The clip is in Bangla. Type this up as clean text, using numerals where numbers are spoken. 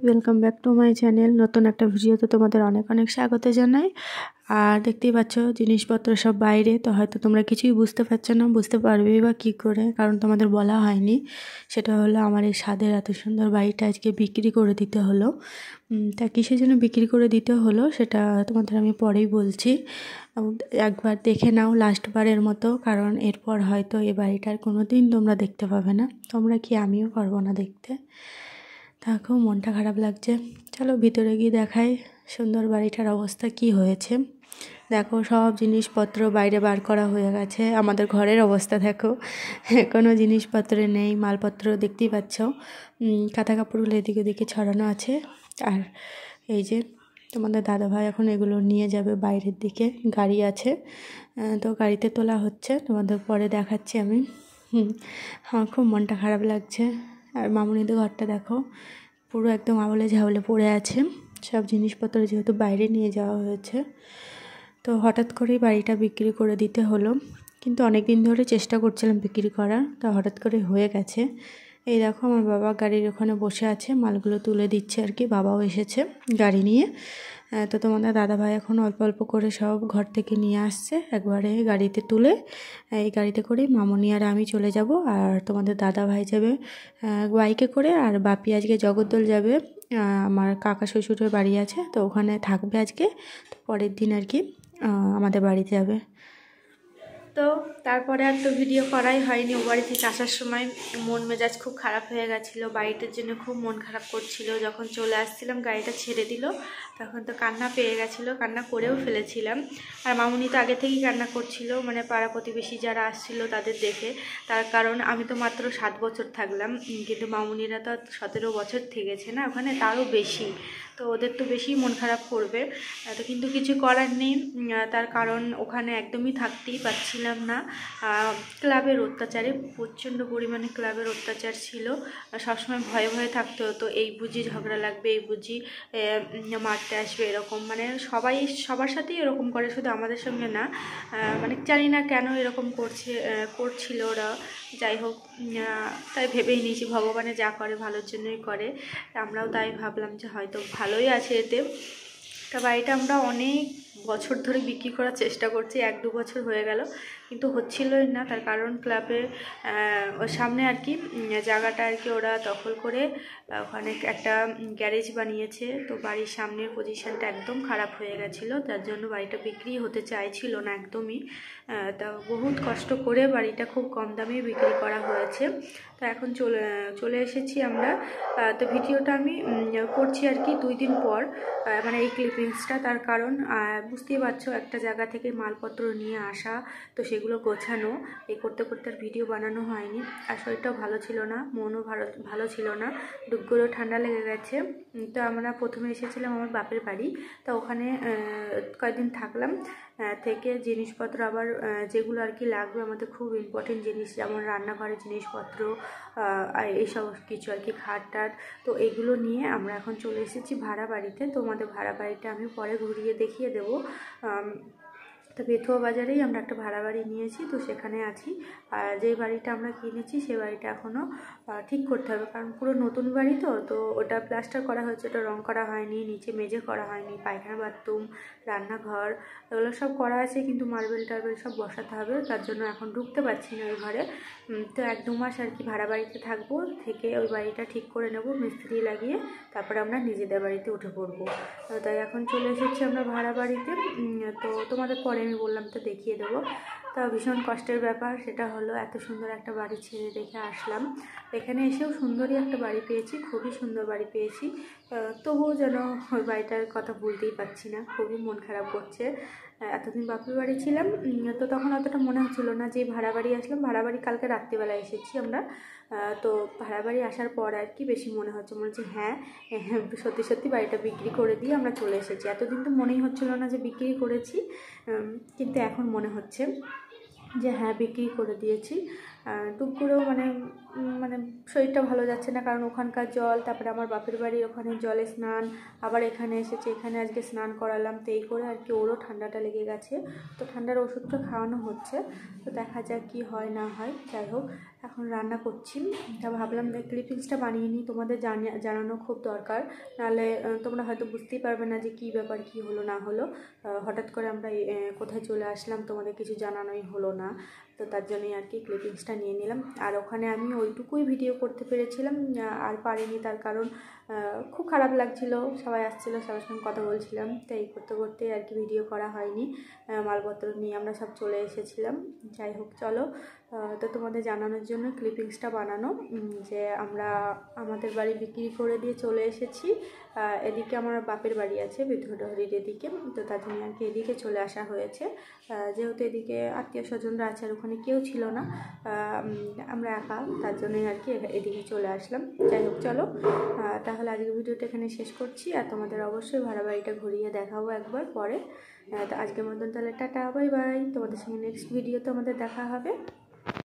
Welcome back to my channel. নতুন একটা ভিডিওতে তোমাদের অনেক অনেক স্বাগত জানাই। আর দেখতেই পাচ্ছ জিনিসপত্র সব বাইরে, তো হয়তো তোমরা কিছুই বুঝতে পারছো না, বুঝতে পারবেই বা কী করে, কারণ তোমাদের বলা হয়নি। সেটা হলো আমার এই স্বাদের এত সুন্দর বাড়িটা আজকে বিক্রি করে দিতে হলো। তা কিসের জন্য বিক্রি করে দিতে হলো সেটা তোমাদের আমি পরেই বলছি। একবার দেখে নাও লাস্টবারের মতো, কারণ এরপর হয়তো এই বাড়িটার কোনো দিন তোমরা দেখতে পাবে না। তোমরা কি, আমিও পারবো না দেখতে। দেখো মনটা খারাপ লাগছে। চলো ভিতরে গিয়ে দেখাই সুন্দর বাড়িটার অবস্থা কি হয়েছে। দেখো সব জিনিসপত্র বাইরে বার করা হয়ে গেছে। আমাদের ঘরের অবস্থা দেখো, কোনো জিনিসপত্র নেই, মালপত্র দেখতেই পাচ্ছ। কাঁথা কাপড়গুলো এদিকে ওদিকে ছড়ানো আছে। আর এই যে তোমাদের দাদাভাই এখন এগুলো নিয়ে যাবে বাইরের দিকে, গাড়ি আছে, তো গাড়িতে তোলা হচ্ছে, তোমাদের পরে দেখাচ্ছি আমি। আমার খুব মনটা খারাপ লাগছে। আর মামুনিদের ঘরটা দেখো, পুরো একদম আবলে ঝাবলে পড়ে আছে। সব জিনিসপত্র যেহেতু বাইরে নিয়ে যাওয়া হয়েছে, তো হঠাৎ করেই বাড়িটা বিক্রি করে দিতে হলো। কিন্তু অনেক দিন ধরে চেষ্টা করছিলাম বিক্রি করার, তা হঠাৎ করে হয়ে গেছে। এই দেখো আমার বাবা গাড়ির ওখানে বসে আছে, মালগুলো তুলে দিচ্ছে আর কি। বাবাও এসেছে গাড়ি নিয়ে। তো তোমাদের দাদাভাই এখন অল্প অল্প করে সব ঘর থেকে নিয়ে আসছে, একবারে গাড়িতে তুলে। এই গাড়িতে করেই মামনি আর আমি চলে যাব, আর তোমাদের দাদাভাই যাবে বাইকে করে, আর বাপি আজকে জগদ্দল যাবে। আমার কাকা শ্বশুরের বাড়ি আছে, তো ওখানে থাকবে আজকে। তো পরের দিন আর কি আমাদের বাড়িতে যাবে। তো তারপরে আর তো ভিডিও করাই হয়নি। ও বাড়ি থেকে আসার সময় মন মেজাজ খুব খারাপ হয়ে গেছিলো, বাড়িটার জন্য খুব মন খারাপ করছিল। যখন চলে আসছিলাম গাড়িটা ছেড়ে দিল, তখন তো কান্না পেয়ে গেছিলো, কান্না করেও ফেলেছিলাম। আর মামুনি তো আগে থেকেই কান্না করছিল, মানে পাড়া প্রতিবেশী যারা আসছিল তাদের দেখে। তার কারণ আমি তো মাত্র 7 বছর থাকলাম, কিন্তু মামুনিরা তো 17 বছর থেকেছে না ওখানে, তারও বেশি। তো ওদের তো বেশি মন খারাপ করবে। তো কিন্তু কিছু করার নেই, তার কারণ ওখানে একদমই থাকতেই পারছিলাম না। ক্লাবের অত্যাচারে, প্রচণ্ড পরিমাণে ক্লাবের অত্যাচার ছিল। সবসময় ভয়ে ভয়ে থাকতে হতো, এই বুঝি ঝগড়া লাগবে, এই বুঝি মারতে আসবে, এরকম মানে সবার সাথেই এরকম করে, শুধু আমাদের সঙ্গে না। মানে জানি না কেন এরকম করছিল ওরা। যাই হোক, তাই ভেবেই নিয়েছি ভগবানে যা করে ভালোর জন্যই করে। আমরাও তাই ভাবলাম যে হয়তো ভালোই আছে এতে। তা বাড়িটা আমরা অনেক বছর ধরে বিক্রি করার চেষ্টা করছি, 1-2 বছর হয়ে গেল, কিন্তু হচ্ছিলই না। তার কারণ ক্লাবে ওর সামনে আর কি জায়গাটা আর কি ওরা দখল করে ওখানে একটা গ্যারেজ বানিয়েছে। তো বাড়ির সামনের পজিশনটা একদম খারাপ হয়ে গেছিলো, তার জন্য বাড়িটা বিক্রি হতে চাইছিল না একদমই। তা বহুত কষ্ট করে বাড়িটা খুব কম দামে বিক্রি করা হয়েছে। তো এখন চলে এসেছি আমরা। তো ভিডিওটা আমি করছি আর কি 2 দিন পর, মানে এই ক্লিপিংসটা। তার কারণ বুঝতেই পারছো, একটা জায়গা থেকে মালপত্র নিয়ে আসা, তো সেগুলো গোছানো, এই করতে করতে আর ভিডিও বানানো হয়নি। আর শরীরটাও ভালো ছিল না, মনও ভালো ছিল না, দুপুরেও ঠান্ডা লেগে গেছে। তো আমরা প্রথমে এসেছিলাম আমার বাপের বাড়ি, তো ওখানে কয়েকদিন থাকলাম। থেকে জিনিসপত্র আবার যেগুলো আর কি লাগবে আমাদের, খুব ইম্পর্টেন্ট জিনিস, যেমন রান্নাঘরের জিনিসপত্র, এইসব কিছু আর কি, খাট টাট, তো এগুলো নিয়ে আমরা এখন চলে এসেছি ভাড়া বাড়িতে। তো আমাদের ভাড়া বাড়িটা আমি পরে ঘুরিয়ে দেখিয়ে দেবো। তো বেথুয়া বাজারেই আমরা একটা ভাড়া বাড়ি নিয়েছি, তো সেখানে আছি। আর যেই বাড়িটা আমরা কিনেছি সেই বাড়িটা এখনও ঠিক করতে হবে, কারণ পুরো নতুন বাড়ি, তো ওটা প্লাস্টার করা হয়েছে, ওটা রং করা হয়নি, নিচে মেঝে করা হয়নি, পায়খানা বাথরুম রান্নাঘর এগুলো সব করা আছে, কিন্তু মার্বেল টার্বেল সব বসাতে হবে, তার জন্য এখন ঢুকতে পারছি না ওই ঘরে। তো 1-2 মাস আর কি ভাড়া বাড়িতে থাকবো, থেকে ওই বাড়িটা ঠিক করে নেব মিস্ত্রি লাগিয়ে, তারপরে আমরা নিজেদের বাড়িতে উঠে পড়বো। তাই এখন চলে এসেছি আমরা ভাড়া বাড়িতে। তো তোমাদের পরে আমি বললাম তো দেখিয়ে দেবো। তা ভীষণ কষ্টের ব্যাপার, সেটা হলো এত সুন্দর একটা বাড়ি ছেড়ে রেখে আসলাম। এখানে এসেও সুন্দরই একটা বাড়ি পেয়েছি, খুবই সুন্দর বাড়ি পেয়েছি, তবুও যেন ওই বাড়িটার কথা ভুলতেই পারছি না, খুবই মন খারাপ করছে। এতদিন বাপের বাড়ি ছিলাম, তো তখন অতটা মনে হচ্ছিলো না যে ভাড়া বাড়ি আসলাম। ভাড়া বাড়ি কালকে রাত্রিবেলা এসেছি আমরা। তো ভাড়া বাড়ি আসার পর আর কি বেশি মনে হচ্ছে হ্যাঁ সত্যি সত্যি বাড়িটা বিক্রি করে দিয়ে আমরা চলে এসেছি। এতদিন তো মনেই হচ্ছিলো না যে বিক্রি করেছি, কিন্তু এখন মনে হচ্ছে। যে হ্যাঁ বিক্রি করে দিয়েছি। টুক করেও মানে মানে শরীরটা ভালো যাচ্ছে না, কারণ ওখানকার জল, তারপরে আমার বাপের বাড়ি ওখানে জলে স্নান, আবার এখানে এসেছে, এখানে আজকে স্নান করালাম, তো এই করে আর কি ওরও ঠান্ডাটা লেগে গেছে। তো ঠান্ডার ওষুধটা খাওয়ানো হচ্ছে, তো দেখা যাক কি হয় না হয়। যাই হোক, এখন রান্না করছি। তা ভাবলাম ক্লিপিংসটা বানিয়ে নিই, তোমাদের জানানো খুব দরকার, নাহলে তোমরা হয়তো বুঝতেই পারবে না যে কী ব্যাপার, কী হলো না হলো। হঠাৎ করে আমরা কোথায় চলে আসলাম, তোমাদের কিছু জানানোই হলো না, তো তার জন্যই আর কি ক্লিপিংসটা নিয়ে নিলাম। আর ওখানে আমি ওইটুকুই ভিডিও করতে পেরেছিলাম, আর পারিনি, তার কারণ খুব খারাপ লাগছিল, সবাই আসছিলো, সবার সঙ্গে কথা বলছিলাম, তো এই করতে করতে আর কি ভিডিও করা হয়নি। মালপত্র নিয়ে আমরা সব চলে এসেছিলাম। যাই হোক চলো, তো তোমাদের জানানোর জন্য ক্লিপিংসটা বানানো, যে আমরা আমাদের বাড়ি বিক্রি করে দিয়ে চলে এসেছি। এদিকে আমার বাপের বাড়ি আছে বিদ্যুডহরির এদিকে, তো তার জন্য আর কি এদিকে চলে আসা হয়েছে। যেহেতু এদিকে আত্মীয় স্বজনরা আছে আর ওখানে কেউ ছিল না, আমরা একা, তার জন্যই আর কি এদিকে চলে আসলাম। যাই হোক চলো, তাহলে আজকের ভিডিওটা এখানে শেষ করছি, আর তোমাদের অবশ্যই ভাড়া বাড়িটা ঘুরিয়ে দেখাবো একবার পরে। তো আজকের মতন তাহলে টাটা, বাই বাই। তোমাদের সঙ্গে নেক্সট ভিডিওতে আমাদের দেখা হবে।